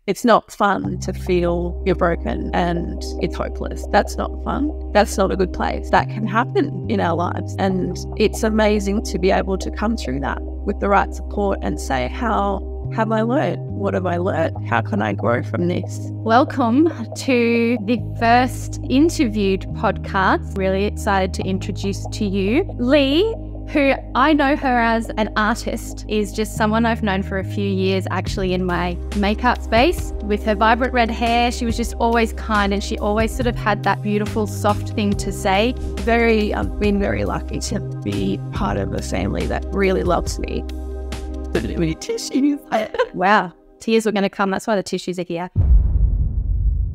It's not fun to feel you're broken and it's hopeless. That's not fun. That's not a good place. That can happen in our lives. And it's amazing to be able to come through that with the right support and say, how have I learned? What have I learned? How can I grow from this? Welcome to the first interviewed podcast. Really excited to introduce to you Leigh, who I know her as an artist, is just someone I've known for a few years actually in my makeup space. With her vibrant red hair, she was just always kind and she always sort of had that beautiful soft thing to say. I've been very lucky to be part of a family that really loves me. Tissues. Wow, tears were going to come. That's why the tissues are here.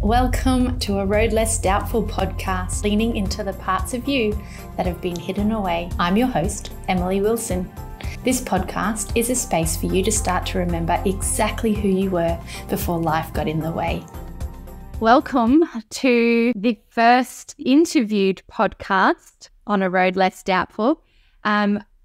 Welcome to a Road Less Doubtful podcast, leaning into the parts of you that have been hidden away. I'm your host, Emily Wilson. This podcast is a space for you to start to remember exactly who you were before life got in the way. Welcome to the first interviewed podcast on a Road Less Doubtful.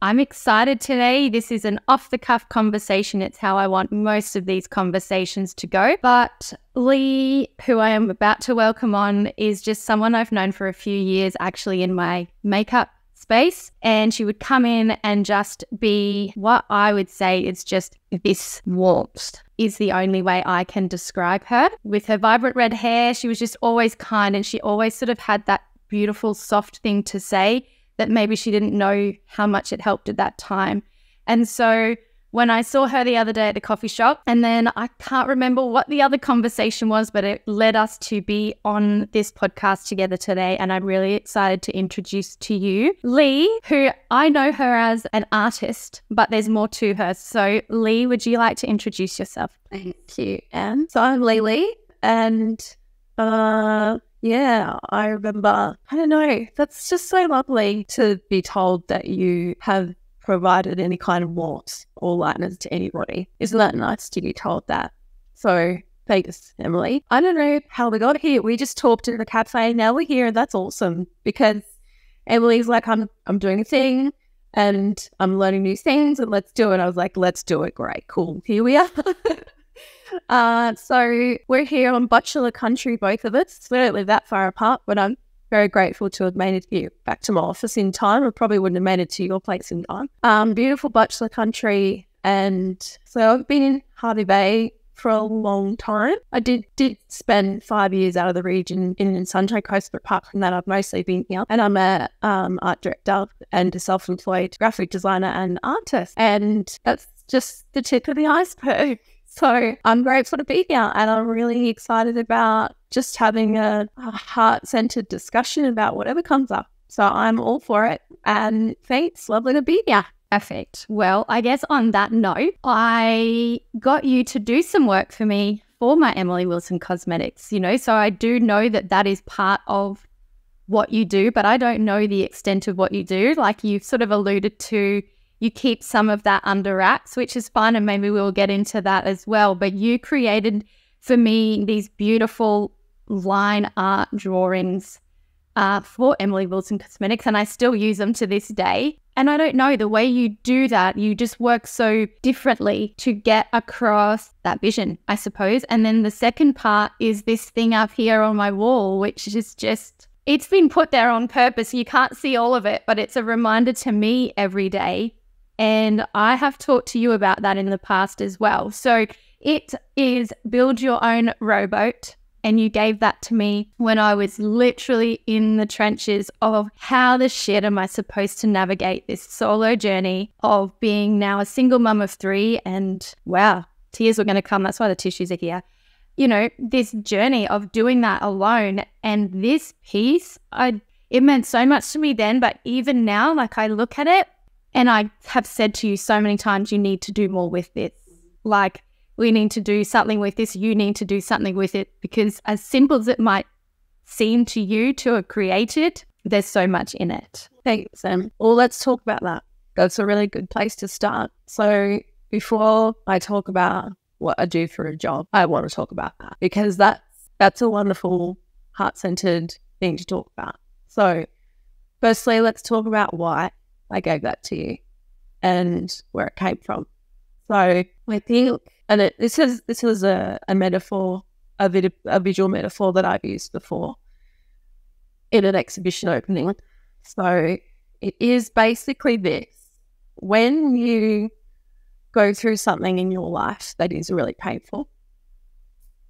I'm excited today. This is an off-the-cuff conversation. It's how I want most of these conversations to go. But Leigh, who I am about to welcome on, is just someone I've known for a few years actually in my makeup space. And she would come in and just be what I would say is just this warmth is the only way I can describe her. With her vibrant red hair, she was just always kind and she always sort of had that beautiful soft thing to say that maybe she didn't know how much it helped at that time. And so when I saw her the other day at the coffee shop, and then I can't remember what the other conversation was, but it led us to be on this podcast together today. And I'm really excited to introduce to you Leigh, who I know her as an artist, but there's more to her. So Leigh, would you like to introduce yourself? Thank you, Anne. So I'm Leigh LeeLee, and yeah, I remember, I don't know, that's just so lovely to be told that you have provided any kind of warmth or lightness to anybody. Isn't that nice to be told that? So thanks, Emily. I don't know how we got here. We just talked in the cafe. Now we're here and that's awesome because Emily's like, I'm doing a thing and I'm learning new things and let's do it. I was like, let's do it. Great, cool. Here we are. So we're here on Bachelor Country, both of us. We don't live that far apart, but I'm very grateful to have made it here back to my office in time. I probably wouldn't have made it to your place in time. Beautiful Bachelor Country. And so I've been in Hervey Bay for a long time. I did spend 5 years out of the region in Sunshine Coast, but apart from that, I've mostly been here. And I'm a art director and a self-employed graphic designer and artist. And that's just the tip of the iceberg. So I'm grateful to be here and I'm really excited about just having a heart-centered discussion about whatever comes up. So I'm all for it and thanks. Lovely to be here. Perfect. Well, I guess on that note, I got you to do some work for me for my Emily Wilson Cosmetics, so I do know that that is part of what you do, but I don't know the extent of what you do. Like you've sort of alluded to, you keep some of that under wraps, which is fine, and maybe we'll get into that as well. But you created for me these beautiful line art drawings for Emily Wilson Cosmetics, and I still use them to this day. And I don't know, the way you do that, you just work so differently to get across that vision, I suppose. And then the second part is this thing up here on my wall, which is just, it's been put there on purpose. You can't see all of it, but it's a reminder to me every day. And I have talked to you about that in the past as well. So it is Build Your Own Rowboat. And you gave that to me when I was literally in the trenches of how the shit am I supposed to navigate this solo journey of being now a single mum of 3. And wow, tears were going to come. That's why the tissues are here. This journey of doing that alone. And this piece, it meant so much to me then. But even now, like I look at it, and I have said to you so many times, you need to do more with this. Like, we need to do something with this. You need to do something with it. Because as simple as it might seem to you to have created, there's so much in it. Thanks, Em. Well, let's talk about that. That's a really good place to start. So before I talk about what I do for a job, I want to talk about that. Because that's a wonderful, heart-centered thing to talk about. So firstly, let's talk about why I gave that to you and where it came from. So I think And this is a metaphor, a visual metaphor that I've used before in an exhibition opening. So it is basically this. When you go through something in your life that is really painful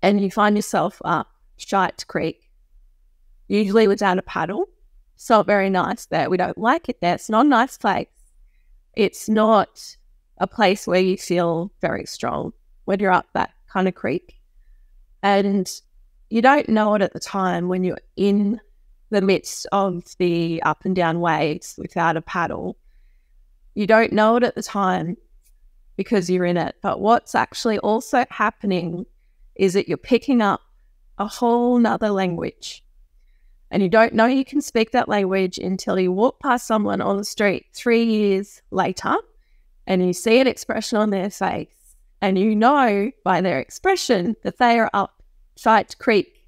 and you find yourself up Shite Creek, usually without a paddle, it's not very nice there. We don't like it there. It's not a nice place. It's not a place where you feel very strong when you're up that kind of creek. And you don't know it at the time when you're in the midst of the up and down waves without a paddle. You don't know it at the time because you're in it. But what's actually also happening is that you're picking up a whole nother language. And you don't know you can speak that language until you walk past someone on the street 3 years later and you see an expression on their face and you know by their expression that they are up Shite Creek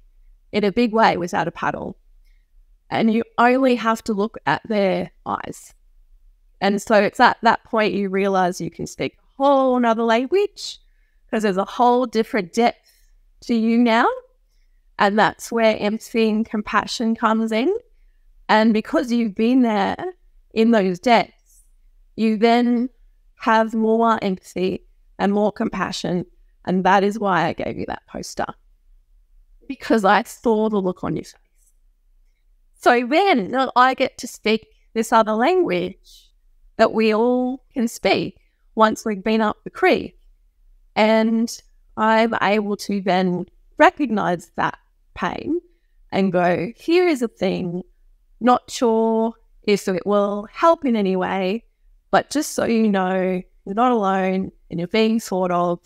in a big way without a paddle. And you only have to look at their eyes. And so it's at that point you realize you can speak a whole nother language because there's a whole different depth to you now. And that's where empathy and compassion comes in. And because you've been there in those depths, you then have more empathy and more compassion. And that is why I gave you that poster, because I saw the look on your face. So then I get to speak this other language that we all can speak once we've been up the creek. And I'm able to then recognize that pain and go, here is a thing, not sure if it will help in any way, but just so you know, you're not alone and you're being thought of,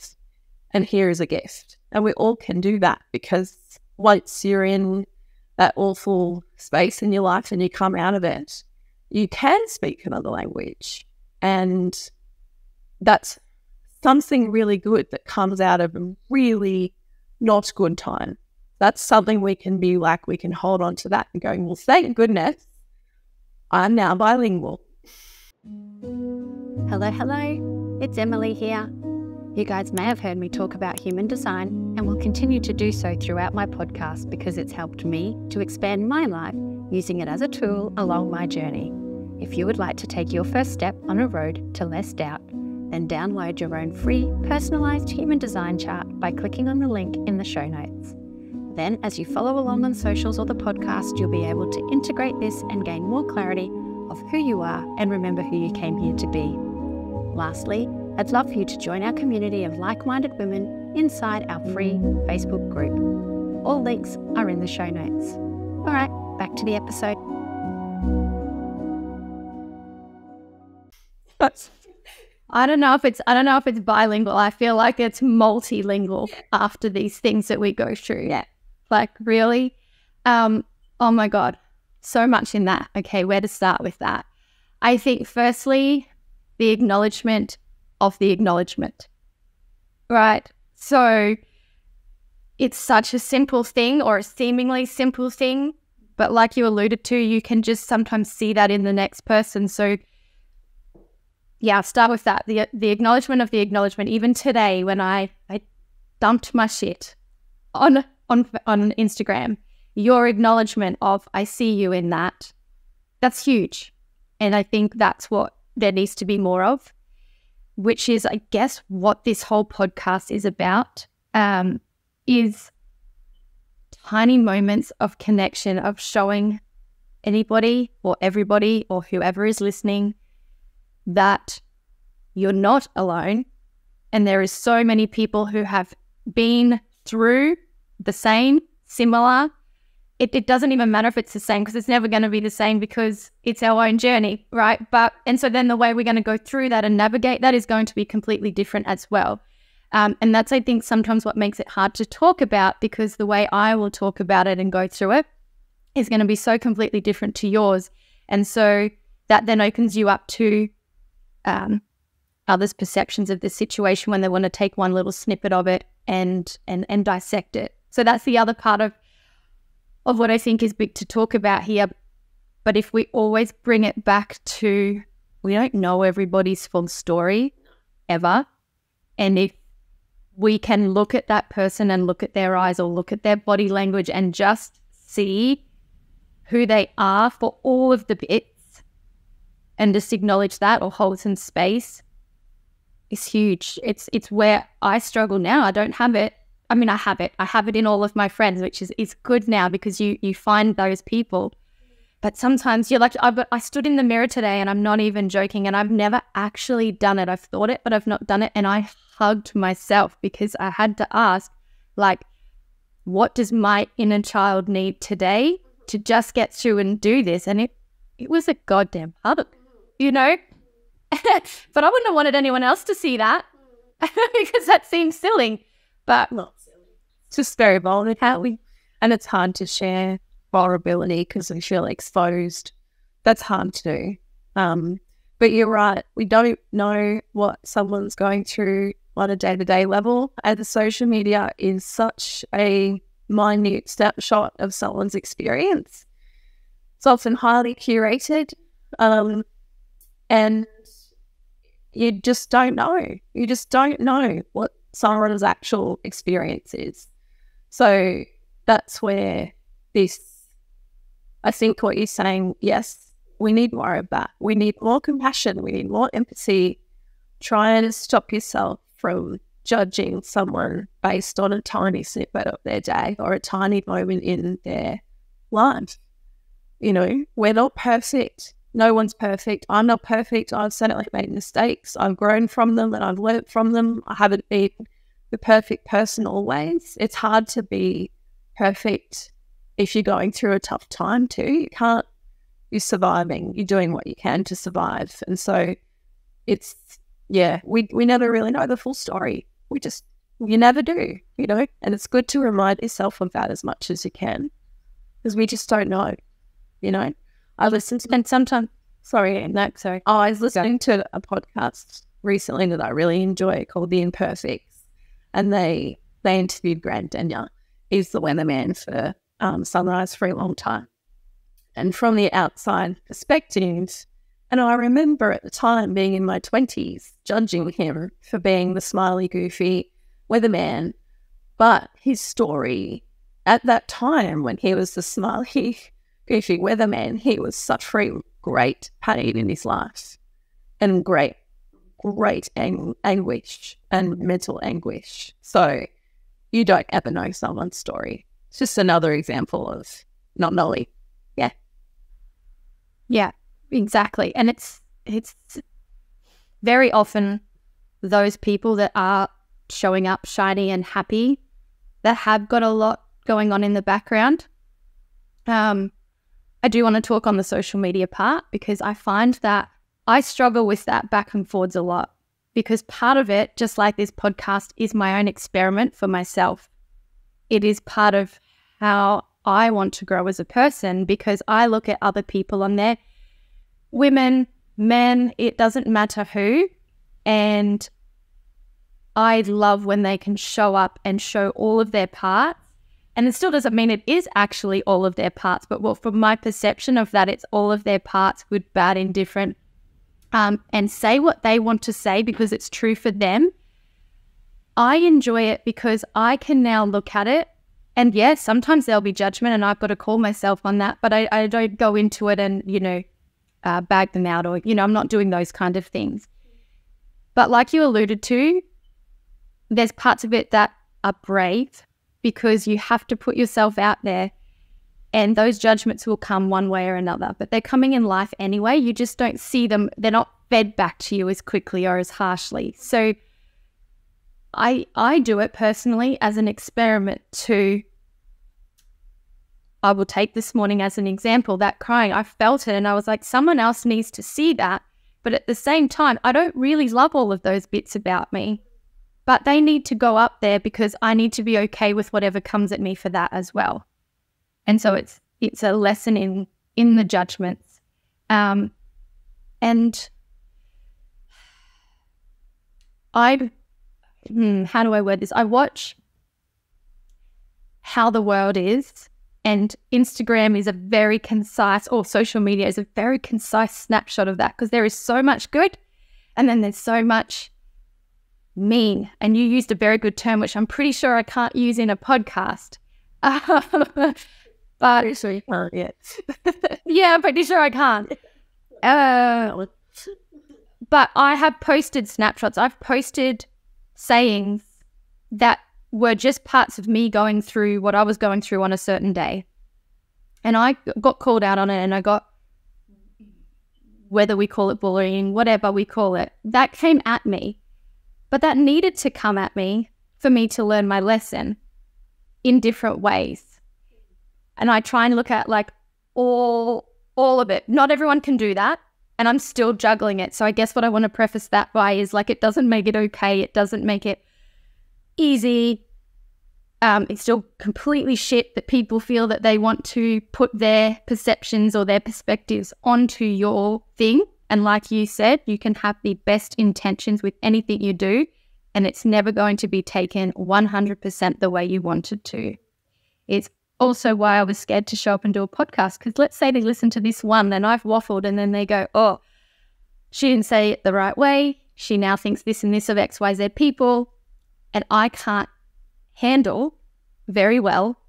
and here is a gift. And we all can do that, because once you're in that awful space in your life and you come out of it, you can speak another language. And that's something really good that comes out of a really not good time. That's something we can be like, we can hold on to that and go, well, thank goodness I'm now bilingual. Hello, it's Emily here. You guys may have heard me talk about human design, and will continue to do so throughout my podcast because it's helped me to expand my life using it as a tool along my journey. If you would like to take your first step on a road to less doubt, then download your own free personalised human design chart by clicking on the link in the show notes. Then, as you follow along on socials or the podcast, you'll be able to integrate this and gain more clarity of who you are and remember who you came here to be. Lastly, I'd love for you to join our community of like-minded women inside our free Facebook group. All links are in the show notes. All right, back to the episode. I don't know if it's bilingual. I feel like it's multilingual after these things that we go through. Yeah. Like, really? Oh my God. So much in that. Okay, where to start with that? I think firstly, the acknowledgement of the acknowledgement. Right? So it's such a simple thing, or a seemingly simple thing, but like you alluded to, you can just sometimes see that in the next person. So yeah, I'll start with that. The acknowledgement of the acknowledgement. Even today, when I dumped my shit on Instagram, your acknowledgement of I see you in that, that's huge. And I think that's what there needs to be more of, which is, I guess, what this whole podcast is about, is tiny moments of connection, of showing anybody or everybody or whoever is listening that you're not alone. And there is so many people who have been through the same, similar. It doesn't even matter if it's the same, because it's never going to be the same, because it's our own journey, right? And so then the way we're going to go through that and navigate that is going to be completely different as well. And that's, I think, sometimes what makes it hard to talk about, because the way I will talk about it and go through it is going to be so completely different to yours. And so that then opens you up to others' perceptions of the situation when they want to take one little snippet of it and dissect it. So that's the other part of what I think is big to talk about here. But if we always bring it back to, we don't know everybody's full story ever. And if we can look at that person and look at their eyes or look at their body language and just see who they are for all of the bits and just acknowledge that or hold some space is huge. It's where I struggle now. I don't have it. I mean, I have it. I have it in all of my friends, which is good now because you find those people. But sometimes you're like, I stood in the mirror today and I'm not even joking and I've never actually done it. I've thought it, but I've not done it. And I hugged myself because I had to ask, like, what does my inner child need today to just get through and do this? And it was a goddamn hug, you know? But I wouldn't have wanted anyone else to see that because that seems silly. But not silly. It's just very vulnerable. And it's hard to share vulnerability because we feel exposed. That's hard to do. But you're right. We don't know what someone's going through on a day-to-day level. And the social media is such a minute snapshot of someone's experience. It's often highly curated. And you just don't know. You just don't know what someone's actual experience is. So that's where I think what you're saying, yes, we need more of that. We need more compassion. We need more empathy. Try to stop yourself from judging someone based on a tiny snippet of their day or a tiny moment in their life. You know, we're not perfect. No one's perfect. I'm not perfect. I've certainly made mistakes. I've grown from them and I've learned from them. I haven't been the perfect person always. It's hard to be perfect if you're going through a tough time too. You're surviving. You're doing what you can to survive. And so we never really know the full story. You never do, you know, and it's good to remind yourself of that as much as you can because we just don't know, you know. I listened to, and sometimes, I was listening to a podcast recently that I really enjoy called The Imperfects, and they interviewed Grant Denyer. He's the weatherman for Sunrise for a long time. And from the outside perspective, and I remember at the time being in my 20s, judging him for being the smiley, goofy weatherman. But his story at that time when he was the smiley, goofy weatherman, he was suffering great pain in his life and great anguish and mental anguish. So you don't ever know someone's story. It's just another example of not knowing. Yeah. Yeah, exactly. And it's very often those people that are showing up shiny and happy that have got a lot going on in the background. I do want to talk on the social media part because I find that I struggle with that back and forwards a lot because part of it, just like this podcast, is my own experiment for myself. It is part of how I want to grow as a person because I look at other people on there, women, men, it doesn't matter who, and I love when they can show up and show all of their parts. And it still doesn't mean it is actually all of their parts, but from my perception of that, it's all of their parts, good, bad, indifferent, and say what they want to say because it's true for them. I enjoy it because I can now look at it, and yes, sometimes there'll be judgment and I've got to call myself on that, but I don't go into it and, bag them out or, I'm not doing those kind of things. But like you alluded to, there's parts of it that are brave because you have to put yourself out there and those judgments will come one way or another, but they're coming in life anyway. You just don't see them. They're not fed back to you as quickly or as harshly. So I do it personally as an experiment too. I will take this morning as an example, that crying, I felt it and I was like, someone else needs to see that. But at the same time, I don't really love all of those bits about me. But they need to go up there because I need to be okay with whatever comes at me for that as well. And so it's a lesson in the judgments. And how do I word this? I watch how the world is, and Instagram is a very concise, or social media is a very concise snapshot of that because there is so much good and then there's so much mean. And you used a very good term, which I'm pretty sure I can't use in a podcast. But Pretty sure you can't yet. yeah, I'm pretty sure I can't. But I have posted snapshots. I've posted sayings that were just parts of me going through what I was going through on a certain day. And I got called out on it, and I got, whether we call it bullying, whatever we call it, that came at me. But that needed to come at me for me to learn my lesson in different ways. And I try and look at like all of it. Not everyone can do that. And I'm still juggling it. So I guess what I want to preface that by is like, it doesn't make it okay. It doesn't make it easy. It's still completely shit that people feel that they want to put their perceptions or their perspectives onto your thing. And like you said, you can have the best intentions with anything you do, and it's never going to be taken 100% the way you wanted to. It's also why I was scared to show up and do a podcast, because let's say they listen to this one and I've waffled, and then they go, oh, she didn't say it the right way. She now thinks this and this of XYZ people. And I can't handle very well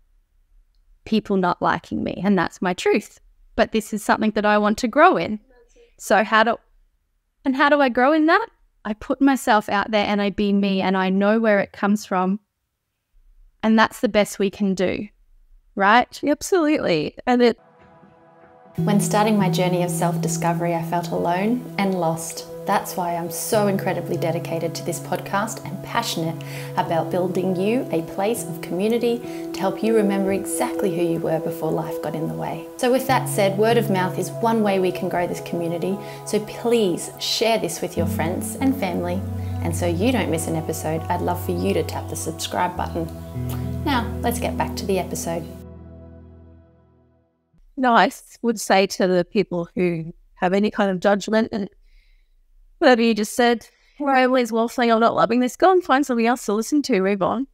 people not liking me. And that's my truth. But this is something that I want to grow in. So how do I grow in that? I put myself out there and I be me, and I know where it comes from. And that's the best we can do. Right? Absolutely. When starting my journey of self-discovery, I felt alone and lost. That's why I'm so incredibly dedicated to this podcast and passionate about building you a place of community to help you remember exactly who you were before life got in the way. So with that said, word of mouth is one way we can grow this community. So please share this with your friends and family. And so you don't miss an episode, I'd love for you to tap the subscribe button. Now, let's get back to the episode. Nice would say to the people who have any kind of judgment and whatever you just said, we're always waffling, I'm not loving this, go and find something else to listen to, move on.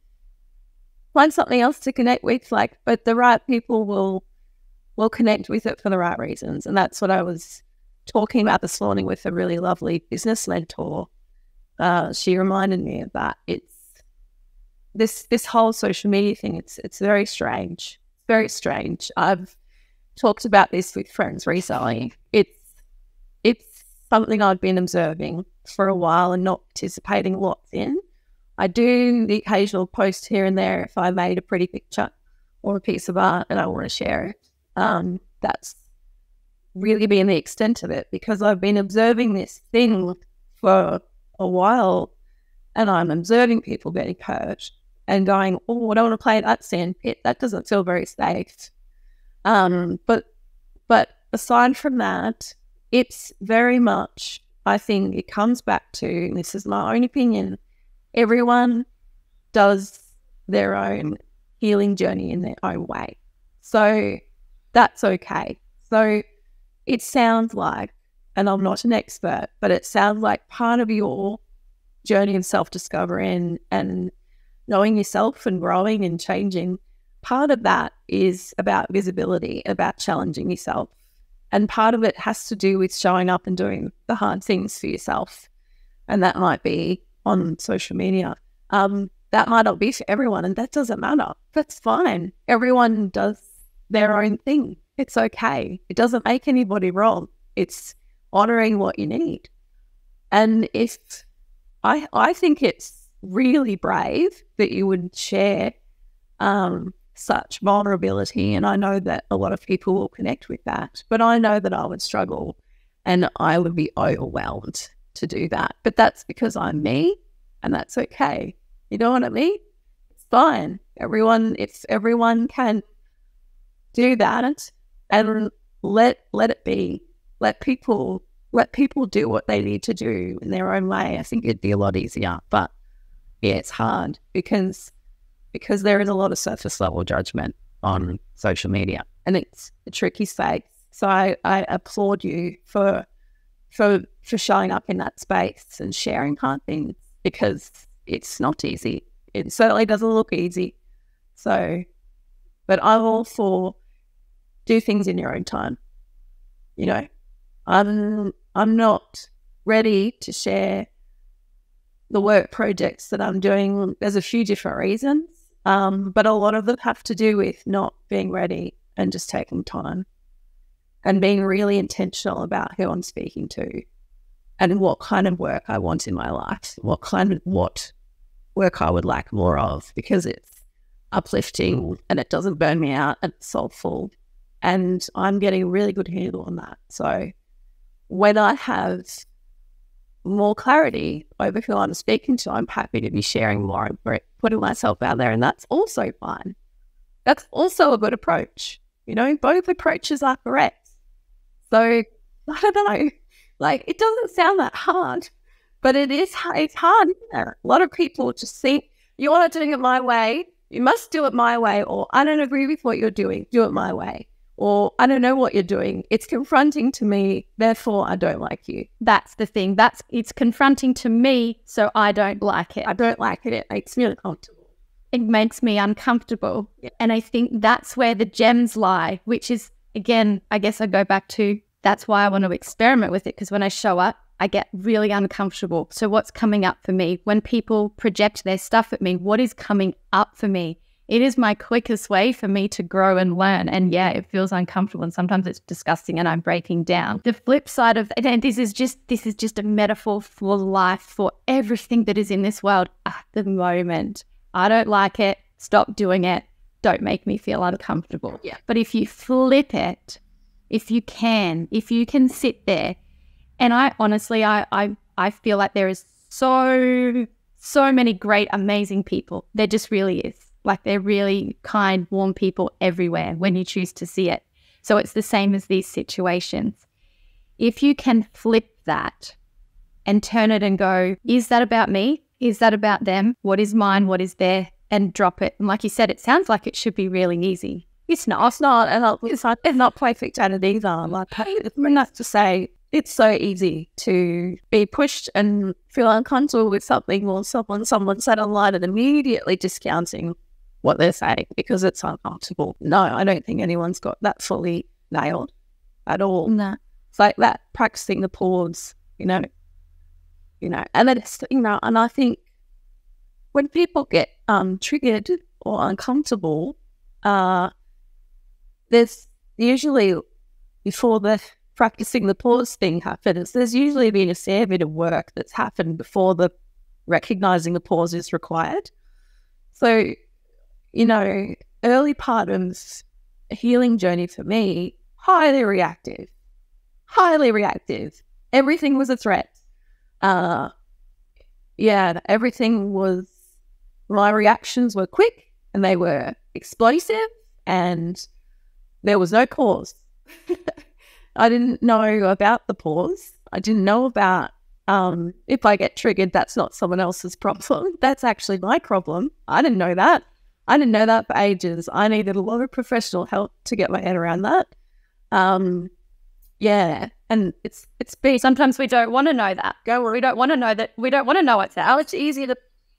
Find something else to connect with, but the right people will connect with it for the right reasons. And that's what I was talking about this morning with a really lovely business mentor. She reminded me of that. It's this whole social media thing, it's very strange. It's very strange. I've talked about this with friends recently. It's something I've been observing for a while and not participating lots in. I do the occasional post here and there if I made a pretty picture or a piece of art and I want to share it. That's really been the extent of it, because I've been observing this thing for a while, and I'm observing people getting hurt and going, oh, I don't want to play at that sandpit. That doesn't feel very safe. But aside from that, it's very much, I think it comes back to, and this is my own opinion, everyone does their own healing journey in their own way. So that's okay. So it sounds like, and I'm not an expert, but it sounds like part of your journey of self-discovery and knowing yourself and growing and changing, part of that is about visibility, about challenging yourself. And part of it has to do with showing up and doing the hard things for yourself. And that might be on social media. That might not be for everyone, and that doesn't matter. That's fine. Everyone does their own thing. It's okay. It doesn't make anybody wrong. It's honoring what you need. And if I think it's really brave that you would share such vulnerability, and I know that a lot of people will connect with that, but I know that I would struggle and I would be overwhelmed to do that. But that's because I'm me, and that's okay. You know what I mean? It's fine. If everyone can do that and let it be, let people do what they need to do in their own way, I think it'd be a lot easier. But yeah, it's hard because there is a lot of surface level judgment on social media, and it's a tricky space. So I applaud you for showing up in that space and sharing hard things, because it's not easy. It certainly doesn't look easy. So, but I'm all for do things in your own time. You know, I'm not ready to share the work projects that I'm doing, there's a few different reasons, but a lot of them have to do with not being ready and just taking time and being really intentional about who I'm speaking to and what kind of work I want in my life, what work I would like more of, because it's uplifting and it doesn't burn me out and it's soulful, and I'm getting a really good handle on that. So when I have more clarity over who I'm speaking to, I'm happy to be sharing more and putting myself out there, and that's also fine. That's also a good approach. You know, both approaches are correct. So I don't know, like, it doesn't sound that hard, but it's hard. A lot of people just think, you want to do it my way, you must do it my way, or I don't agree with what you're doing, do it my way, or I don't know what you're doing, it's confronting to me, therefore I don't like you. That's the thing. It's confronting to me, so I don't like it. I don't like it. It makes me uncomfortable. It makes me uncomfortable. Yeah. And I think that's where the gems lie, which is, again, I guess I go back to, that's why I want to experiment with it, because when I show up, I get really uncomfortable. So what's coming up for me? When people project their stuff at me, what is coming up for me? It is my quickest way for me to grow and learn. And yeah, it feels uncomfortable and sometimes it's disgusting and I'm breaking down. The flip side of, and this is just a metaphor for life, for everything that is in this world at the moment. I don't like it. Stop doing it. Don't make me feel uncomfortable. Yeah. But if you flip it, if you can sit there, and I honestly, I feel like there is so many great, amazing people. There just really is. Like, they're really kind, warm people everywhere when you choose to see it. So it's the same as these situations. If you can flip that and turn it and go, is that about me? Is that about them? What is mine? What is there? And drop it. And like you said, it sounds like it should be really easy. It's not. It's not. And it's not perfect at it either. Like, it's enough to say, it's so easy to be pushed and feel uncomfortable with something, or someone said online and immediately discounting what they're saying because it's uncomfortable. No, I don't think anyone's got that fully nailed at all. No. It's like that, practicing the pause, you know, and it's, and I think when people get triggered or uncomfortable, there's usually, before the practicing the pause thing happens, there's usually been a fair bit of work that's happened before the recognizing the pause is required. So, early part of a healing journey for me, highly reactive. Everything was a threat. Everything was, my reactions were quick and they were explosive and there was no pause. I didn't know about the pause. I didn't know about if I get triggered, that's not someone else's problem. That's actually my problem. I didn't know that. I didn't know that for ages. I needed a lot of professional help to get my head around that. And it's been, sometimes we don't want to know that. We don't want to know that. We don't want to know it's out. It's easier to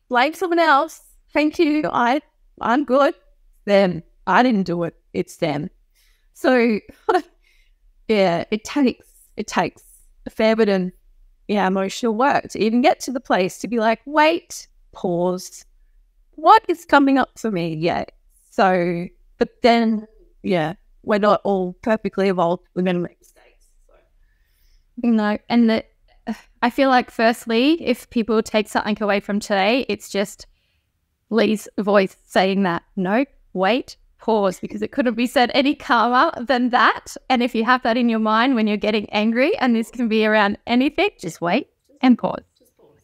blame someone else. Thank you. I'm good. Them. I didn't do it. It's them. So yeah, it takes a fair bit of emotional work to even get to the place to be like, wait, pause. What is coming up for me? Yeah. So, but then, we're not all perfectly evolved. We're going to make mistakes. So. And I feel like, firstly, if people take something away from today, it's just Leigh's voice saying that, no, wait, pause, because it couldn't be said any calmer than that. And if you have that in your mind when you're getting angry, and this can be around anything, just wait and pause. Just pause.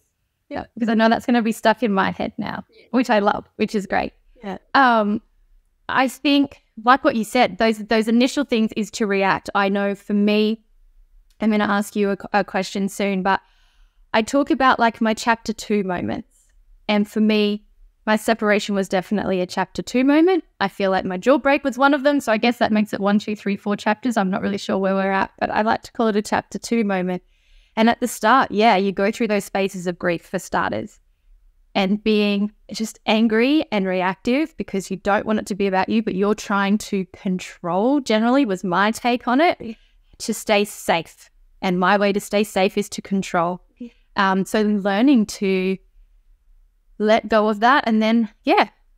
Yeah, because I know that's going to be stuck in my head now, which I love, which is great. Yeah. I think, like what you said, those initial things is to react. I know for me, I'm going to ask you a question soon, but I talk about like my chapter 2 moments. And for me, my separation was definitely a chapter 2 moment. I feel like my jaw break was one of them. So I guess that makes it 1, 2, 3, 4 chapters. I'm not really sure where we're at, but I like to call it a chapter 2 moment. And at the start, you go through those spaces of grief for starters, and being just angry and reactive because you don't want it to be about you, but you're trying to control, generally was my take on it, to stay safe. And my way to stay safe is to control. So learning to let go of that, and then,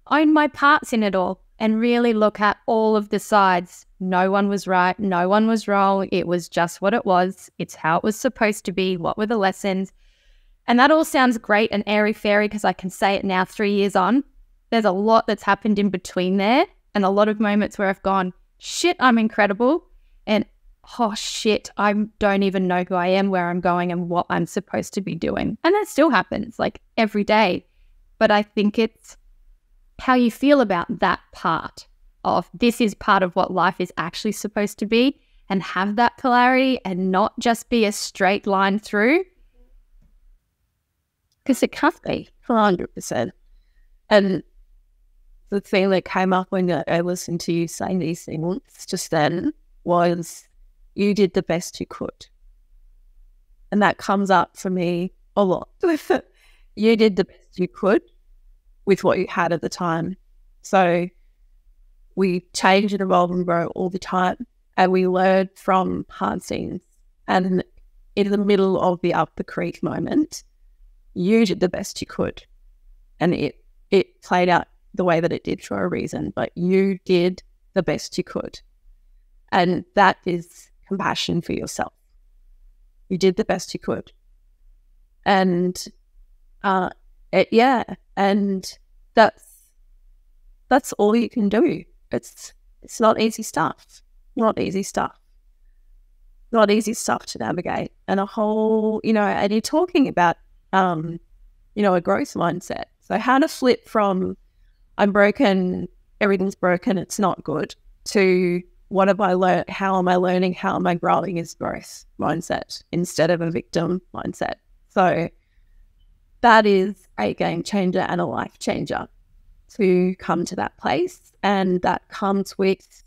own my parts in it all and really look at all of the sides. No one was right. No one was wrong. It was just what it was. It's how it was supposed to be. What were the lessons? And that all sounds great and airy-fairy because I can say it now 3 years on. There's a lot that's happened in between there and a lot of moments where I've gone, shit, I'm incredible. And, oh, shit, I don't even know who I am, where I'm going and what I'm supposed to be doing. And that still happens like every day. But I think it's how you feel about that part of this is part of what life is actually supposed to be, and have that clarity and not just be a straight line through. Because it can't be. 100%. And the thing that came up when I listened to you saying these things just then was you did the best you could. And that comes up for me a lot. You did the best you could with what you had at the time. So we change and evolve and grow all the time, and we learn from hard things. And in the middle of the up the creek moment, you did the best you could. And it played out the way that it did for a reason, but you did the best you could. And that is compassion for yourself. You did the best you could. And and that's all you can do. It's not easy stuff. Not easy stuff. Not easy stuff to navigate. And a whole, and you're talking about a growth mindset. So how to flip from I'm broken, everything's broken, it's not good, to what have I learned, how am I learning, how am I growing is growth mindset instead of a victim mindset. So that is a game changer and a life changer to come to that place. And that comes with,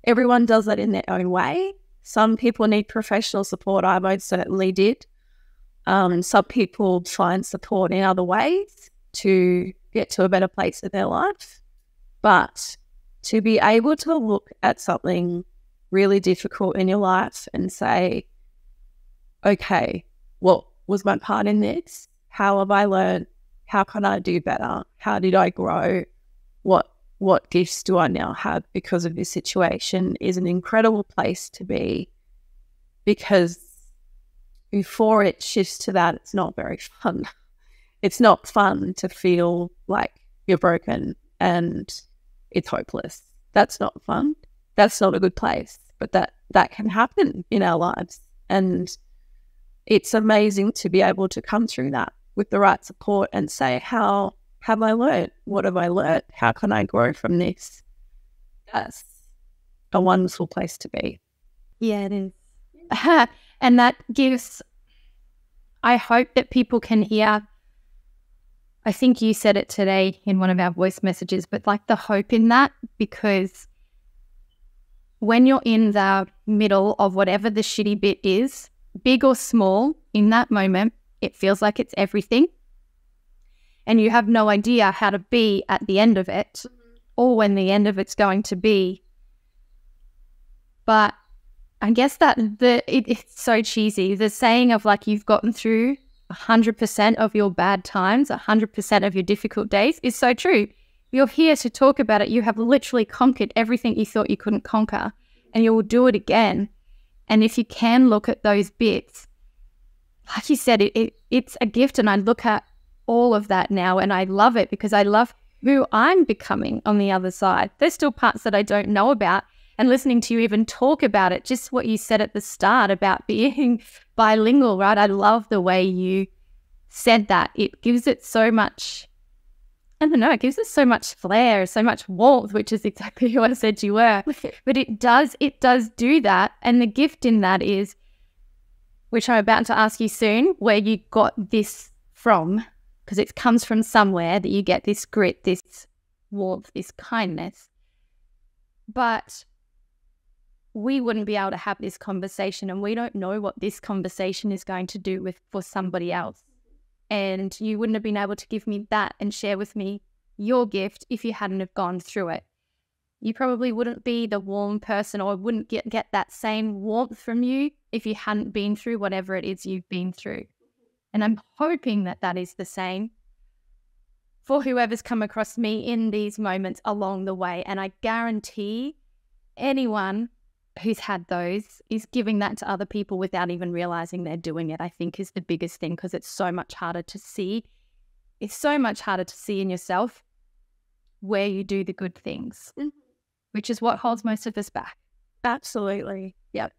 everyone does that in their own way. Some people need professional support. I most certainly did. Some people find support in other ways to get to a better place in their life. But to be able to look at something really difficult in your life and say, okay, what was my part in this? How have I learned? How can I do better? How did I grow? What gifts do I now have because of this situation is an incredible place to be, because before it shifts to that, it's not very fun. It's not fun to feel like you're broken and it's hopeless. That's not fun. That's not a good place. But that can happen in our lives. And it's amazing to be able to come through that with the right support and say, how have I learned? What have I learned? How can I grow from this? That's a wonderful place to be. Yeah, it is. And that gives, I hope that people can hear, I think you said it today in one of our voice messages, but like the hope in that, because when you're in the middle of whatever the shitty bit is, big or small, in that moment, it feels like it's everything. And you have no idea how to be at the end of it or when the end of it's going to be. But I guess that it's so cheesy. The saying of like you've gotten through 100% of your bad times, 100% of your difficult days is so true. You're here to talk about it. You have literally conquered everything you thought you couldn't conquer, and you will do it again. And if you can look at those bits, like you said, it's a gift. And I look at all of that now and I love it because I love who I'm becoming on the other side. There's still parts that I don't know about. And listening to you even talk about it, just what you said at the start about being bilingual, right? I love the way you said that. It gives it so much, I don't know, it gives it so much flair, so much warmth, which is exactly what I said you were. But it does do that. And the gift in that is, which I'm about to ask you soon, where you got this from, because it comes from somewhere that you get this grit, this warmth, this kindness. But we wouldn't be able to have this conversation, and we don't know what this conversation is going to do for somebody else. And you wouldn't have been able to give me that and share with me your gift if you hadn't have gone through it. You probably wouldn't be the warm person, or wouldn't get that same warmth from you if you hadn't been through whatever it is you've been through. And I'm hoping that that is the same. for whoever's come across me in these moments along the way. And I guarantee anyone who's had those is giving that to other people without even realizing they're doing it, I think is the biggest thing, because it's so much harder to see. It's so much harder to see in yourself where you do the good things, which is what holds most of us back. Absolutely. Yep.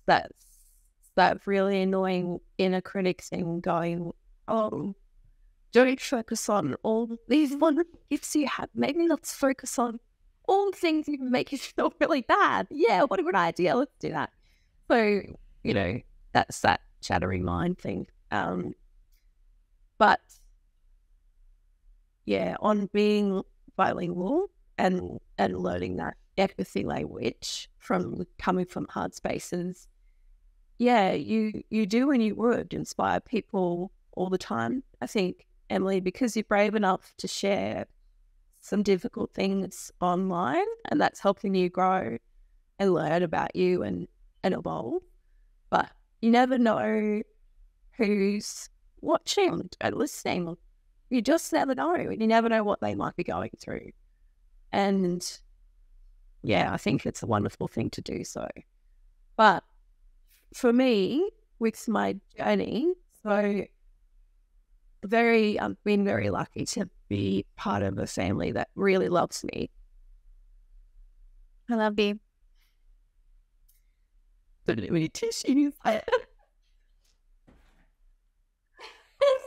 That's that really annoying inner critic thing going, oh, don't focus on all these wonderful gifts you have. Maybe let's focus on all the things that make you feel really bad. Yeah, what a good idea. Let's do that. So, you know, that's that chattering mind thing. But yeah, on being bilingual and learning that empathy language from coming from hard spaces, yeah, you do and you would inspire people all the time. I think, Emily, because you're brave enough to share some difficult things online, and that's helping you grow and learn about you and evolve. But you never know who's watching and listening. You just never know. You never know what they might be going through. And yeah, I think it's a wonderful thing to do so. But for me, with my journey, so I've been very lucky to be part of a family that really loves me. I love you. Don't need any tissues. It's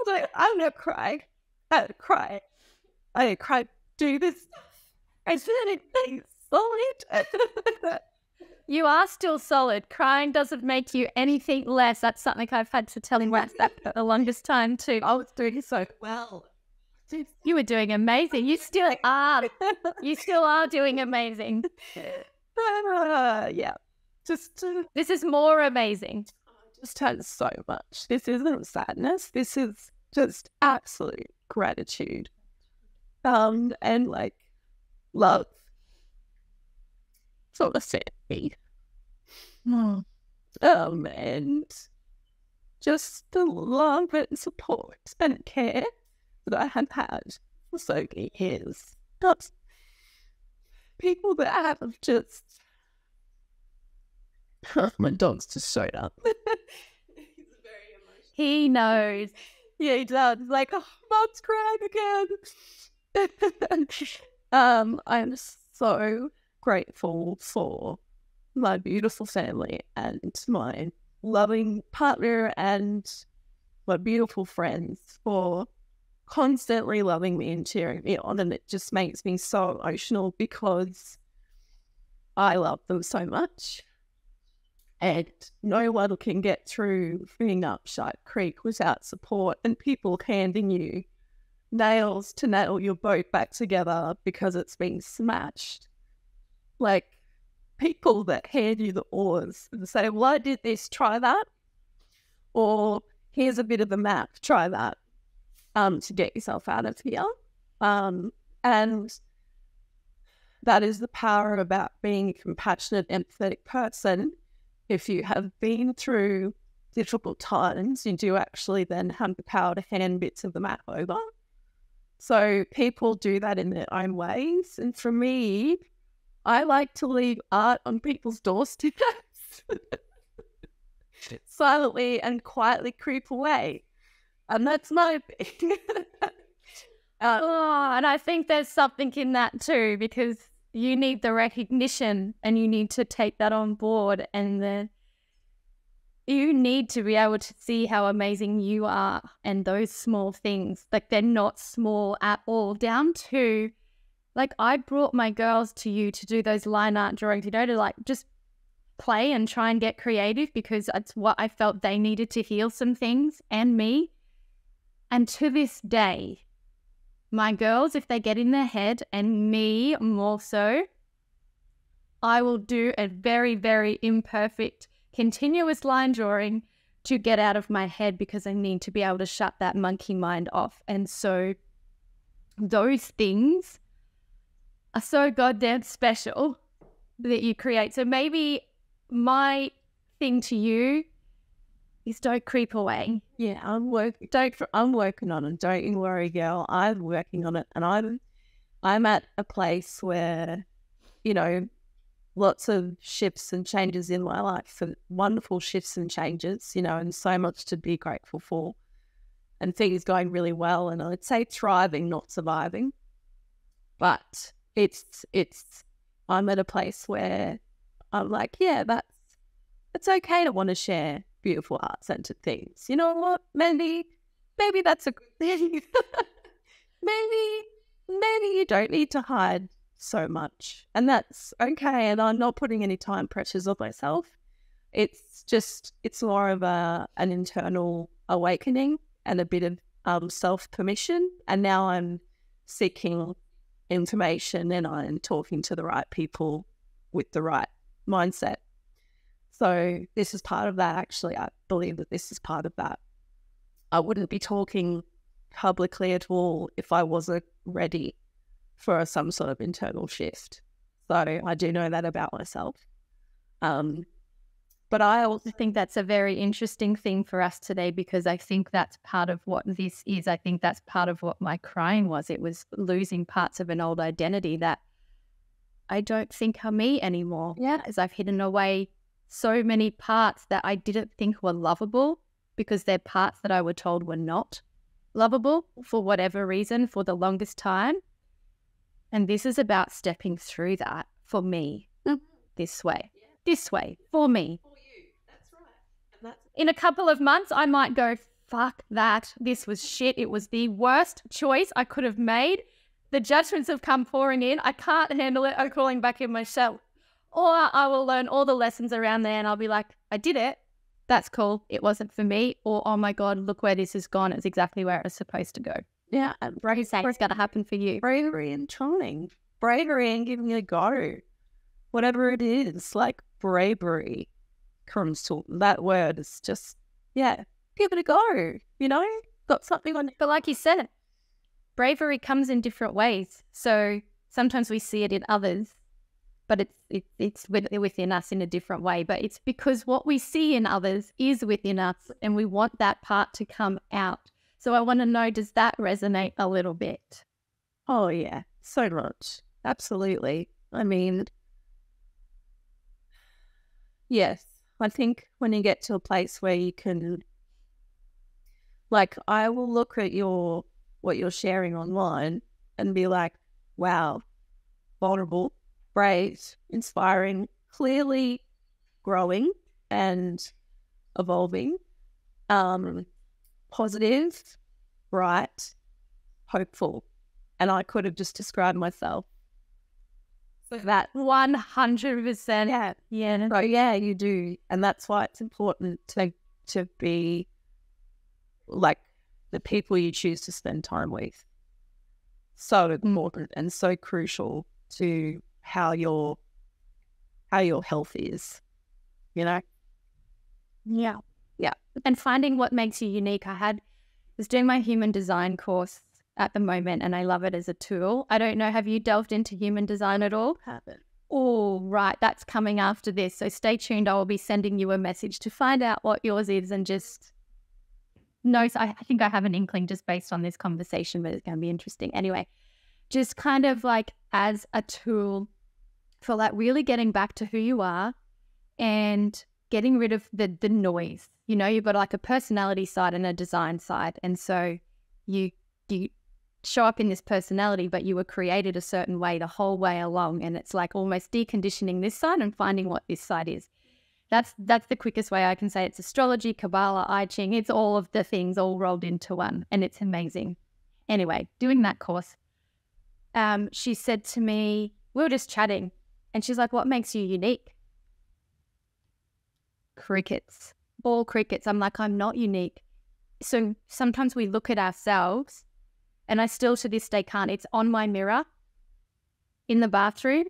like, I'm not crying. I don't cry. I don't cry. Do this stuff. I said it solid. You are still solid. Crying doesn't make you anything less. That's something I've had to tell him that for the longest time too. I was doing so well. You were doing amazing. You still are. You still are doing amazing. Yeah. Just this is more amazing. Just had so much. This isn't sadness. This is just absolute gratitude. And like love. It's all the same. And just the love and support and care that I have had for so many years. Not people that have just... My dog's just showed up. He's very emotional. He knows. Yeah, he does. He's like, oh, Mom's crying again. I'm so grateful for my beautiful family and my loving partner and my beautiful friends for constantly loving me and cheering me on. And it just makes me so emotional because I love them so much. And no one can get through being up Shark Creek without support and people handing you nails to nail your boat back together because it's been smashed. Like, people that hand you the oars and say, well, I did this, try that. Or here's a bit of a map, try that, to get yourself out of here. And that is the power about being a compassionate, empathetic person. If you have been through difficult times, you do actually then have the power to hand bits of the map over. So people do that in their own ways. And for me, I like to leave art on people's doorsteps. Silently and quietly creep away. And that's my thing. And I think there's something in that too, because you need the recognition and you need to take that on board, and then you need to be able to see how amazing you are, and those small things, like they're not small at all, down to like I brought my girls to you to do those line art drawings, you know, to like just play and try and get creative because that's what I felt they needed to heal some things, and me. And to this day, my girls, if they get in their head, and me more so, I will do a very, very imperfect, continuous line drawing to get out of my head because I need to be able to shut that monkey mind off. And so those things are so goddamn special that you create. So maybe my thing to you is don't creep away. Yeah, I'm working on it. Don't you worry, girl. I'm working on it, and I'm at a place where, you know, lots of shifts and changes in my life, and wonderful shifts and changes, you know, and so much to be grateful for, and things going really well. And I'd say thriving, not surviving. But I'm at a place where I'm like, yeah, it's okay to want to share beautiful heart-centered things. You know what? Maybe that's a good thing. maybe you don't need to hide so much, and that's okay. And I'm not putting any time pressures on myself. It's more of an internal awakening and a bit of self-permission. And now I'm seeking information, and I'm talking to the right people with the right mindset. So this is part of that. Actually, I believe that this is part of that. I wouldn't be talking publicly at all if I wasn't ready for some sort of internal shift. So I do know that about myself. But I also think that's a very interesting thing for us today, because I think that's part of what this is. I think that's part of what my crying was. It was losing parts of an old identity that I don't think are me anymore. Yeah. As I've hidden away so many parts that I didn't think were lovable, because they're parts that I were told were not lovable for whatever reason for the longest time. And this is about stepping through that for me this way for me. for you. That's right. And that's In a couple of months, I might go, fuck that. This was shit. It was the worst choice I could have made. The judgments have come pouring in. I can't handle it. I'm crawling back in my shell. Or I will learn all the lessons around there and I'll be like, I did it. That's cool. It wasn't for me. Or, oh my God, look where this has gone. It's exactly where it was supposed to go. yeah. And It's going to happen for you. bravery and trying. Bravery and giving it a go. Whatever it is, like bravery comes to that word. It's just, yeah, give it a go. You know, got something on. But like you said, bravery comes in different ways. So sometimes we see it in others, but it's within us in a different way. But it's because what we see in others is within us, and we want that part to come out. So I want to know, does that resonate a little bit? Oh yeah, so much. Absolutely. I mean, yes, I think when you get to a place where you can, like, I will look at what you're sharing online and be like, wow, vulnerable, brave, inspiring, clearly growing and evolving, positive, bright, hopeful. And I could have just described myself. So that 100%. Yeah. Yeah. So yeah, you do. And that's why it's important to be like the people you choose to spend time with. So important and so crucial to how your health is, you know? Yeah. Yeah. And finding what makes you unique. I was doing my human design course at the moment, and I love it as a tool. I don't know, have you delved into human design at all? Haven't. Oh, right. That's coming after this. So stay tuned. I will be sending you a message to find out what yours is, and just know. I think I have an inkling just based on this conversation, but it's going to be interesting. Anyway, just kind of like as a tool for like really getting back to who you are and getting rid of the noise. You know, you've got like a personality side and a design side. And so you show up in this personality, but you were created a certain way the whole way along. And it's like almost deconditioning this side and finding what this side is. That's the quickest way I can say it. It's astrology, Kabbalah, I Ching. It's all of the things all rolled into one. And it's amazing. Anyway, doing that course, she said to me, we were just chatting, and she's like, what makes you unique? Crickets. All crickets. I'm like, I'm not unique. So sometimes we look at ourselves, and I still to this day can't. It's on my mirror in the bathroom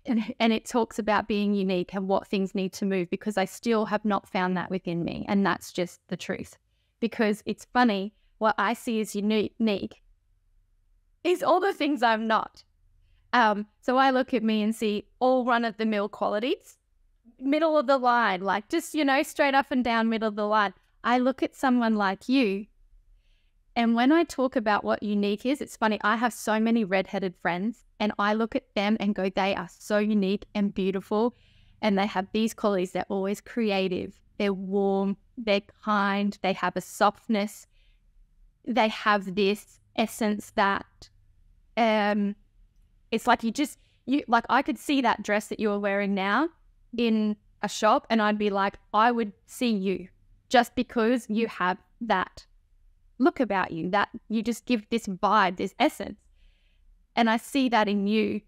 and it talks about being unique and what things need to move, because I still have not found that within me. And that's just the truth, because it's funny. What I see as unique is all the things I'm not. So I look at me and see all run-of-the-mill qualities, middle of the line, like just, you know, straight up and down middle of the line. I look at someone like you, and when I talk about what unique is, it's funny, I have so many redheaded friends, and I look at them and go, they are so unique and beautiful, and they have these qualities. They're always creative, they're warm, they're kind, they have a softness, they have this essence that it's like you like, I could see that dress that you're wearing now in a shop, and I'd be like, I would see you, just because you have that look about you, that you just give this vibe, this essence. And I see that in you,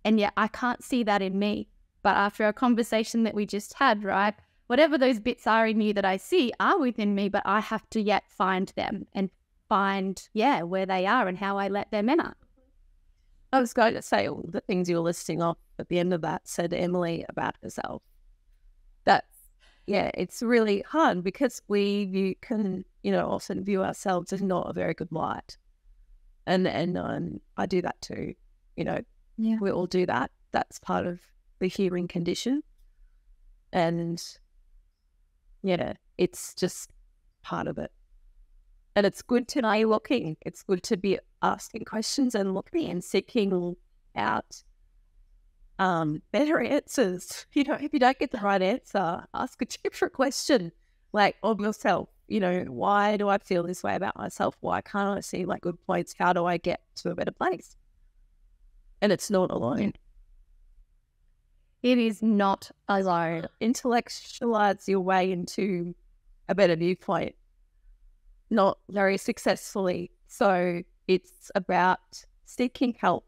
and yet I can't see that in me. But after a conversation that we just had, right, whatever those bits are in you that I see are within me, but I have to yet find them and find, where they are and how I let them in. I was going to say all the things you were listing off at the end of that said Emily about herself. It's really hard because we can, often view ourselves as not a very good light. And I do that too, we all do that. That's part of the human condition. And it's just part of it. And it's good to be looking. It's good to be asking questions and looking and seeking out better answers. If you don't get the right answer, ask a different question, like of yourself. Why do I feel this way about myself? Why can't I see like good points? How do I get to a better place? And it's not alone. It is not alone. Intellectualize your way into a better viewpoint, not very successfully. So it's about seeking help,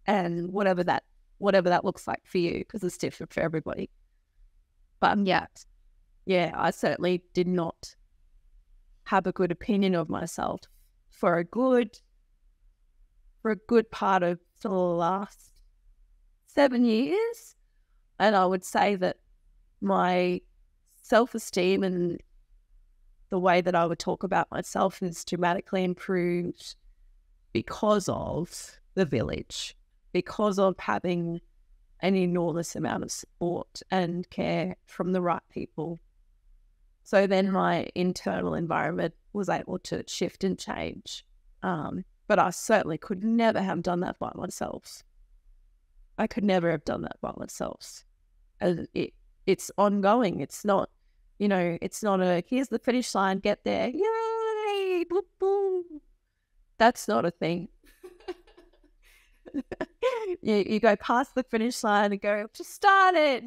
and whatever that looks like for you, because it's different for everybody. But I certainly did not have a good opinion of myself for a good part of the last 7 years. And I would say that my self-esteem and the way that I would talk about myself is dramatically improved because of the village, because of having an enormous amount of support and care from the right people. So then my internal environment was able to shift and change. But I certainly could never have done that by myself. I could never have done that by myself. And it's ongoing. It's not, it's not a, here's the finish line, get there, yay, boop, boom. That's not a thing. You go past the finish line and go, just start it,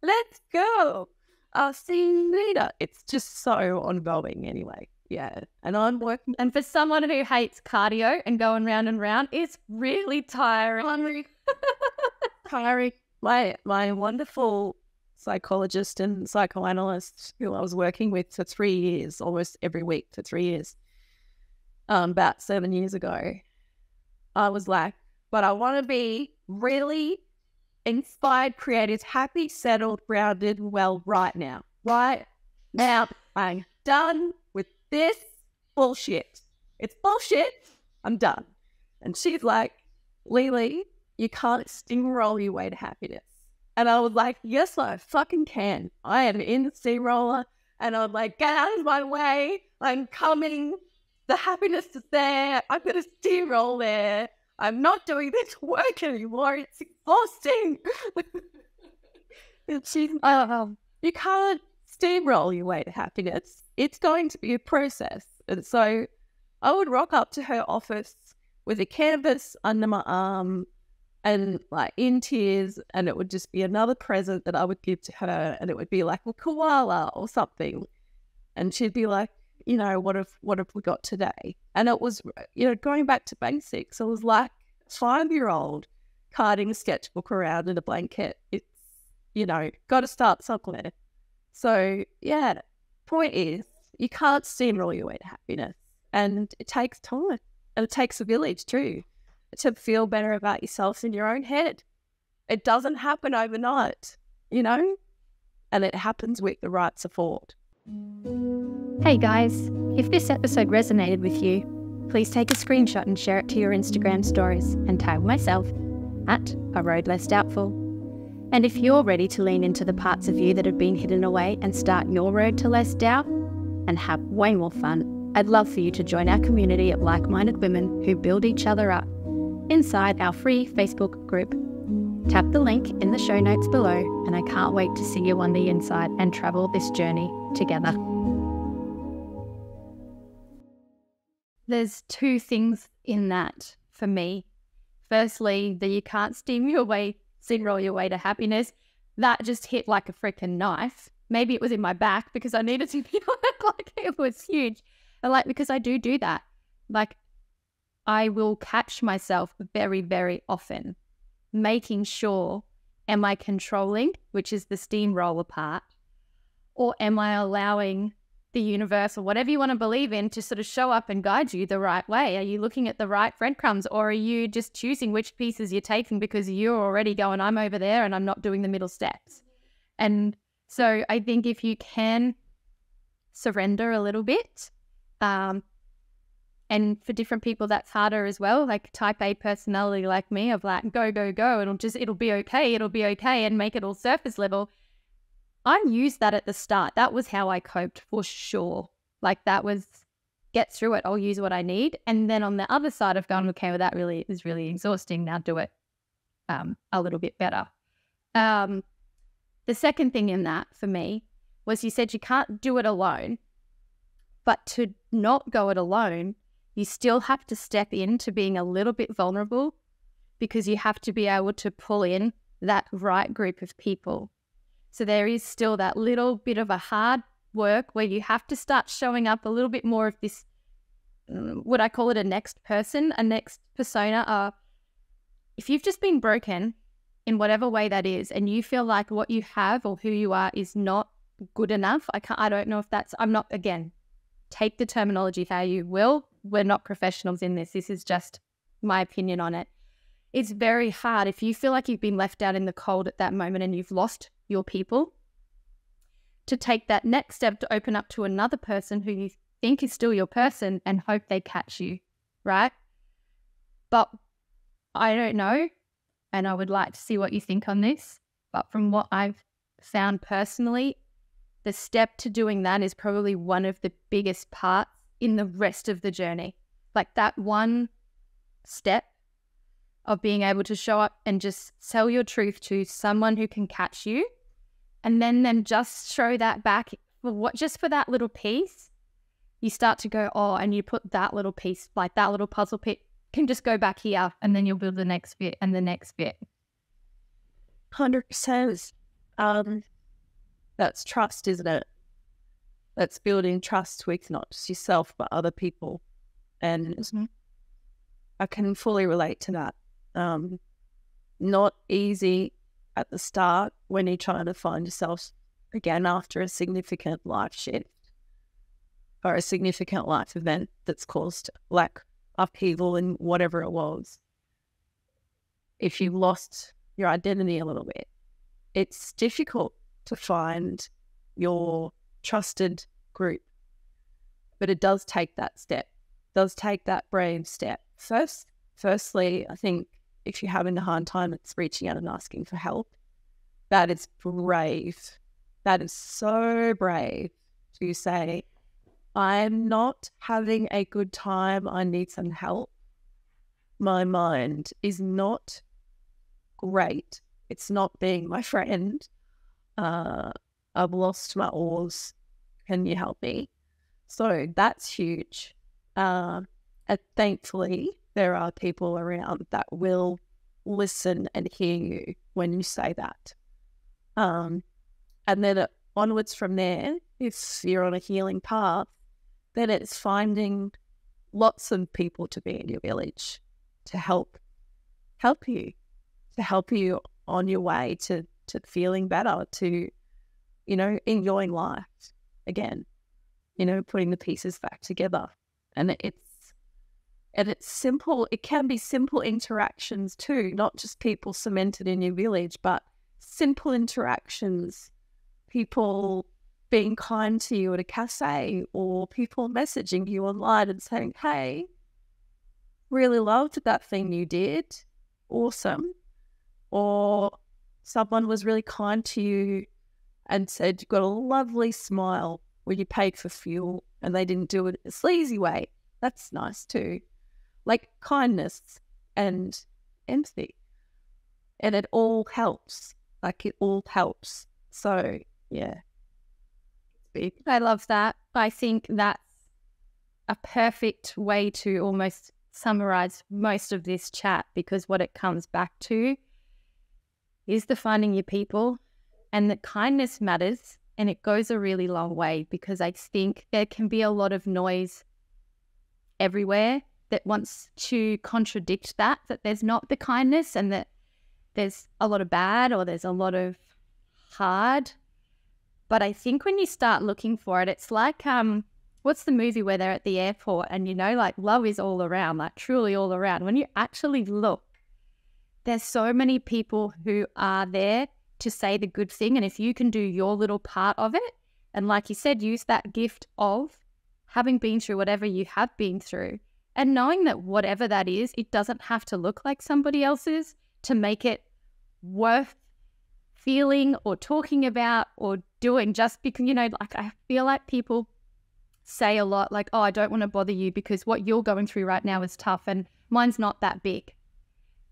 let's go. I'll see you later. It's just so ongoing anyway. Yeah. And I'm working. And for someone who hates cardio and going round and round, it's really tiring. Tiring. My wonderful psychologist and psychoanalyst who I was working with for 3 years, almost every week for 3 years, about 7 years ago, I was like, but I want to be really inspired, creative, happy, settled, grounded, well, right now. Right now, I'm done with this bullshit. It's bullshit. I'm done. And she's like, LeeLee, you can't steamroll your way to happiness. And I was like, yes, I fucking can. I am in the steamroller. And I'm like, get out of my way. I'm coming. The happiness is there. I'm going to steamroll there. I'm not doing this work anymore. It's exhausting. And she's you can't steamroll your way to happiness. It's going to be a process. And so I would rock up to her office with a canvas under my arm and like in tears, and it would just be another present that I would give to her, and it would be like a koala or something. And she'd be like, what have we got today? And it was, going back to basics. It was like a 5-year-old carting a sketchbook around in a blanket. It's, got to start somewhere. So, point is, you can't steamroll your way to happiness. And it takes time. And it takes a village too to feel better about yourself in your own head. It doesn't happen overnight, and it happens with the right support. Hey guys, if this episode resonated with you, please take a screenshot and share it to your Instagram stories and tag myself at A Road Less Doubtful. And if you're ready to lean into the parts of you that have been hidden away and start your road to less doubt and have way more fun, I'd love for you to join our community of like-minded women who build each other up inside our free Facebook group. Tap the link in the show notes below, and I can't wait to see you on the inside and travel this journey together. There's two things in that for me. Firstly, that you can't steamroll your way to happiness. That just hit like a freaking knife. Maybe it was in my back because I needed to feel it, like it was huge. And because I do that. I will catch myself very, very often making sure, am I controlling, which is the steamroller part, or am I allowing the universe or whatever you want to believe in to sort of show up and guide you the right way? Are you looking at the right breadcrumbs, or are you just choosing which pieces you're taking because you're already going, I'm over there and I'm not doing the middle steps? And so I think if you can surrender a little bit, and for different people that's harder as well, like type A personality like me of go, it'll be okay, and make it all surface level. I used that at the start. That was how I coped for sure. That was get through it. I'll use what I need. And then on the other side of going, okay, well, that really is really exhausting. Now do it a little bit better. The second thing in that for me was you said you can't do it alone, but to not go it alone, you still have to step into being a little bit vulnerable, because you have to be able to pull in that right group of people. So there is still that little bit of a hard work where you have to start showing up a little bit more of this, would I call it a next person, a next persona? If you've just been broken in whatever way that is, and you feel like what you have or who you are is not good enough, I don't know if that's, I'm not, again, take the terminology how you will. We're not professionals in this. This is just my opinion on it. It's very hard if you feel like you've been left out in the cold at that moment and you've lost your people, to take that next step to open up to another person who you think is still your person and hope they catch you, right? But I don't know, and I would like to see what you think on this, but from what I've found personally, the step to doing that is probably one of the biggest parts in the rest of the journey. That one step of being able to show up and just tell your truth to someone who can catch you, and then just show that back just for that little piece, you start to go, oh, and you put that little piece, that little puzzle piece can just go back here, and then you'll build the next bit and the next bit. 100%. That's trust, isn't it? That's building trust with not just yourself, but other people. And I can fully relate to that. Not easy at the start when you're trying to find yourself again after a significant life shift or a significant life event that's caused upheaval in whatever it was. If you've lost your identity a little bit, it's difficult to find your trusted group, but it does take that step. It does take that brave step. Firstly, I think if you're having a hard time, it's reaching out and asking for help. That is brave. That is so brave to say, I'm not having a good time. I need some help. My mind is not great. It's not being my friend. I've lost my oars. Can you help me? So that's huge. And thankfully, there are people around that will listen and hear you when you say that. And then onwards from there, if you're on a healing path, then it's finding lots of people to be in your village to help you on your way to feeling better, to, enjoying life again, putting the pieces back together. And it's simple. It can be simple interactions too, not just people cemented in your village, but simple interactions, people being kind to you at a cafe, or people messaging you online and saying, hey, really loved that thing you did. Awesome. Or someone was really kind to you and said you've got a lovely smile when you paid for fuel and they didn't do it in a sleazy way. That's nice too. Like kindness and empathy. And it all helps. Like it all helps. So, yeah. It's big. I love that. I think that's a perfect way to almost summarize most of this chat, because what it comes back to is the finding your people, and that kindness matters, and it goes a really long way, because I think there can be a lot of noise everywhere that wants to contradict that there's not the kindness and that there's a lot of bad or there's a lot of hard. But I think when you start looking for it, it's like, what's the movie where they're at the airport and, you know, like love is all around, like truly all around. When you actually look, there's so many people who are there to say the good thing. And if you can do your little part of it, and like you said, use that gift of having been through whatever you have been through, and knowing that whatever that is, it doesn't have to look like somebody else's to make it worth feeling or talking about or doing, just because, you know, like I feel like people say a lot like, oh, I don't want to bother you because what you're going through right now is tough and mine's not that big.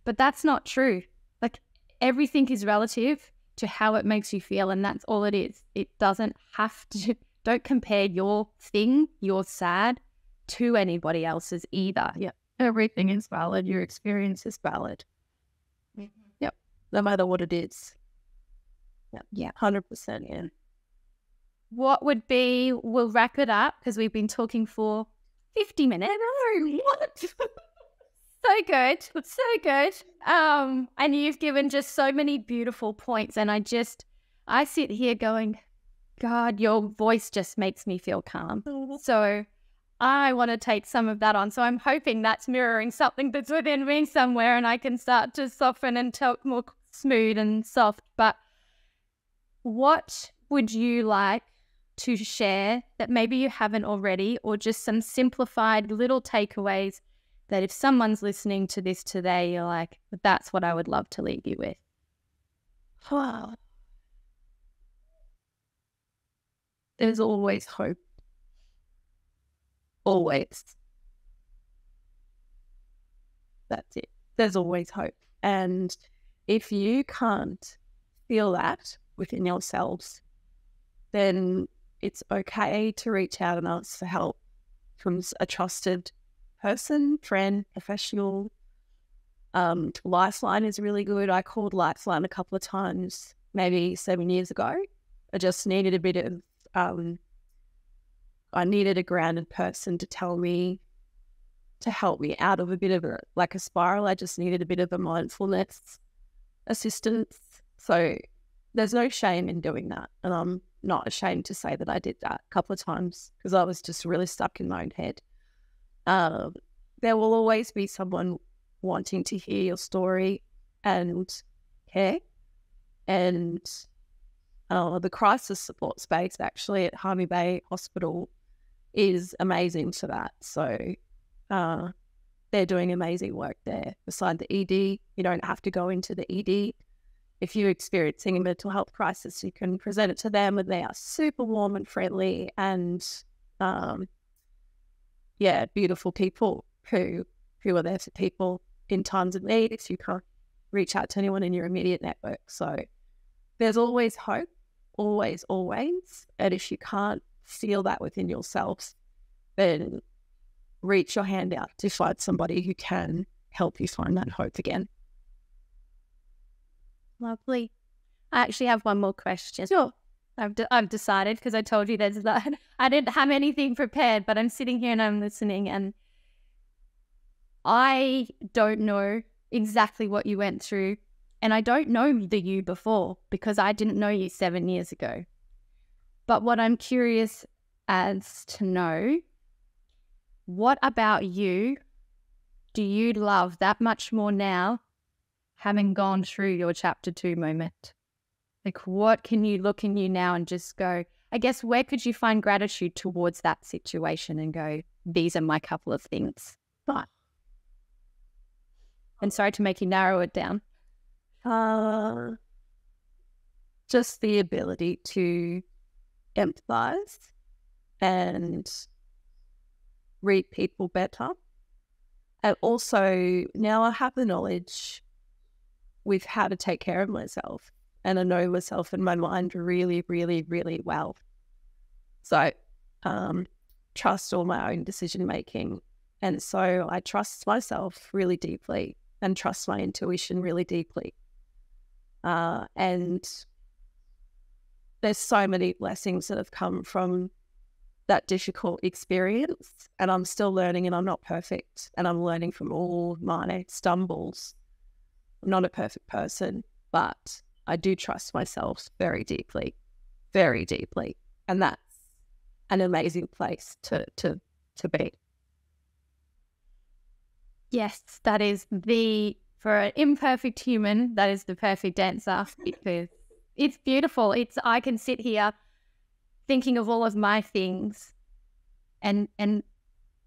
But that's not true. Like everything is relative to how it makes you feel, and that's all it is. It doesn't have to, don't compare your thing, your sad, to anybody else's either. Yeah. Everything is valid. Your experience is valid. Mm-hmm. Yep. No matter what it is. Yep. Yeah. 100%. Yeah. What would be, we'll wrap it up because we've been talking for 50 minutes. I know. What? So good. So good. And you've given just so many beautiful points. And I sit here going, God, your voice just makes me feel calm. So I want to take some of that on. So I'm hoping that's mirroring something that's within me somewhere and I can start to soften and talk more smooth and soft. But what would you like to share that maybe you haven't already, or just some simplified little takeaways that if someone's listening to this today, you're like, that's what I would love to leave you with? Wow. There's always hope. Always. That's it. There's always hope. And if you can't feel that within yourselves, then it's okay to reach out and ask for help from a trusted person, friend, professional. Lifeline is really good. I called Lifeline a couple of times, maybe 7 years ago. I just needed a bit of, I needed a grounded person to help me out of a bit of a spiral. I just needed a bit of a mindfulness assistance. So there's no shame in doing that. And I'm not ashamed to say that I did that a couple of times because I was just really stuck in my own head. There will always be someone wanting to hear your story and care. And the crisis support space actually at Hervey Bay Hospital is amazing for that. So they're doing amazing work there. Beside the ED, you don't have to go into the ED. If you're experiencing a mental health crisis, you can present it to them and they are super warm and friendly and, beautiful people who are there for people in times of need if you can't reach out to anyone in your immediate network. So there's always hope, always, always. And if you can't feel that within yourselves, then reach your hand out to find somebody who can help you find that hope again. Lovely. I actually have one more question. Sure. I've decided, because I told you there's that. I didn't have anything prepared, but I'm sitting here and I'm listening, and I don't know exactly what you went through, and I don't know the you before because I didn't know you 7 years ago. But what I'm curious as to know, what about you do you love that much more now, having gone through your chapter 2 moment? Like, what can you look in you now and just go, I guess, where could you find gratitude towards that situation and go, these are my couple of things? Right. And sorry to make you narrow it down. just the ability to empathize and read people better. And also now I have the knowledge with how to take care of myself, and I know myself and my mind really, really, really well. So trust all my own decision making. And so I trust myself really deeply and trust my intuition really deeply. And there's so many blessings that have come from that difficult experience, and I'm still learning, and I'm not perfect, and I'm learning from all my stumbles. I'm not a perfect person, but I do trust myself very deeply, and that's an amazing place to be. Yes, that is for an imperfect human, that is the perfect answer. It's beautiful. I can sit here thinking of all of my things, and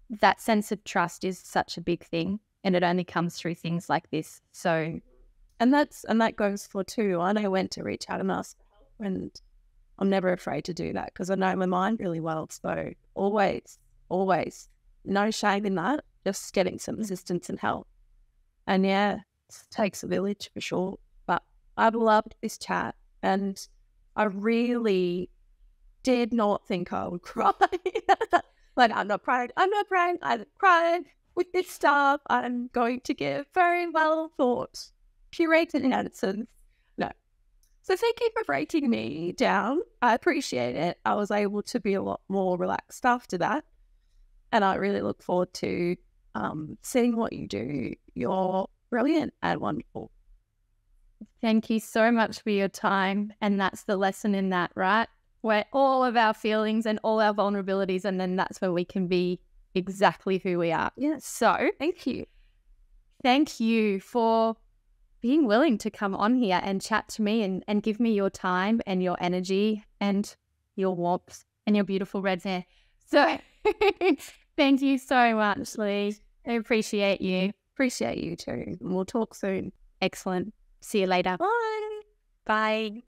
that sense of trust is such a big thing, and it only comes through things like this. So, and that goes for too. I know when to reach out and ask for help, and I'm never afraid to do that because I know my mind really well. So always, no shame in that. Just getting some assistance and help. And yeah, it takes a village for sure. But I've loved this chat, and I really did not think I would cry. Like, I'm not crying. I'm crying with this stuff. I'm going to give very well thought, curated answers. No. So thank you for breaking me down. I appreciate it. I was able to be a lot more relaxed after that. And I really look forward to seeing what you do. You're brilliant and wonderful. Thank you so much for your time. And that's the lesson in that, right? Where all of our feelings and all our vulnerabilities, and then that's where we can be exactly who we are. Yes. So Thank you. Thank you for being willing to come on here and chat to me and give me your time and your energy and your warmth and your beautiful red hair. So thank you so much, Leigh. I appreciate you. Appreciate you too. We'll talk soon. Excellent. See you later. Bye. Bye.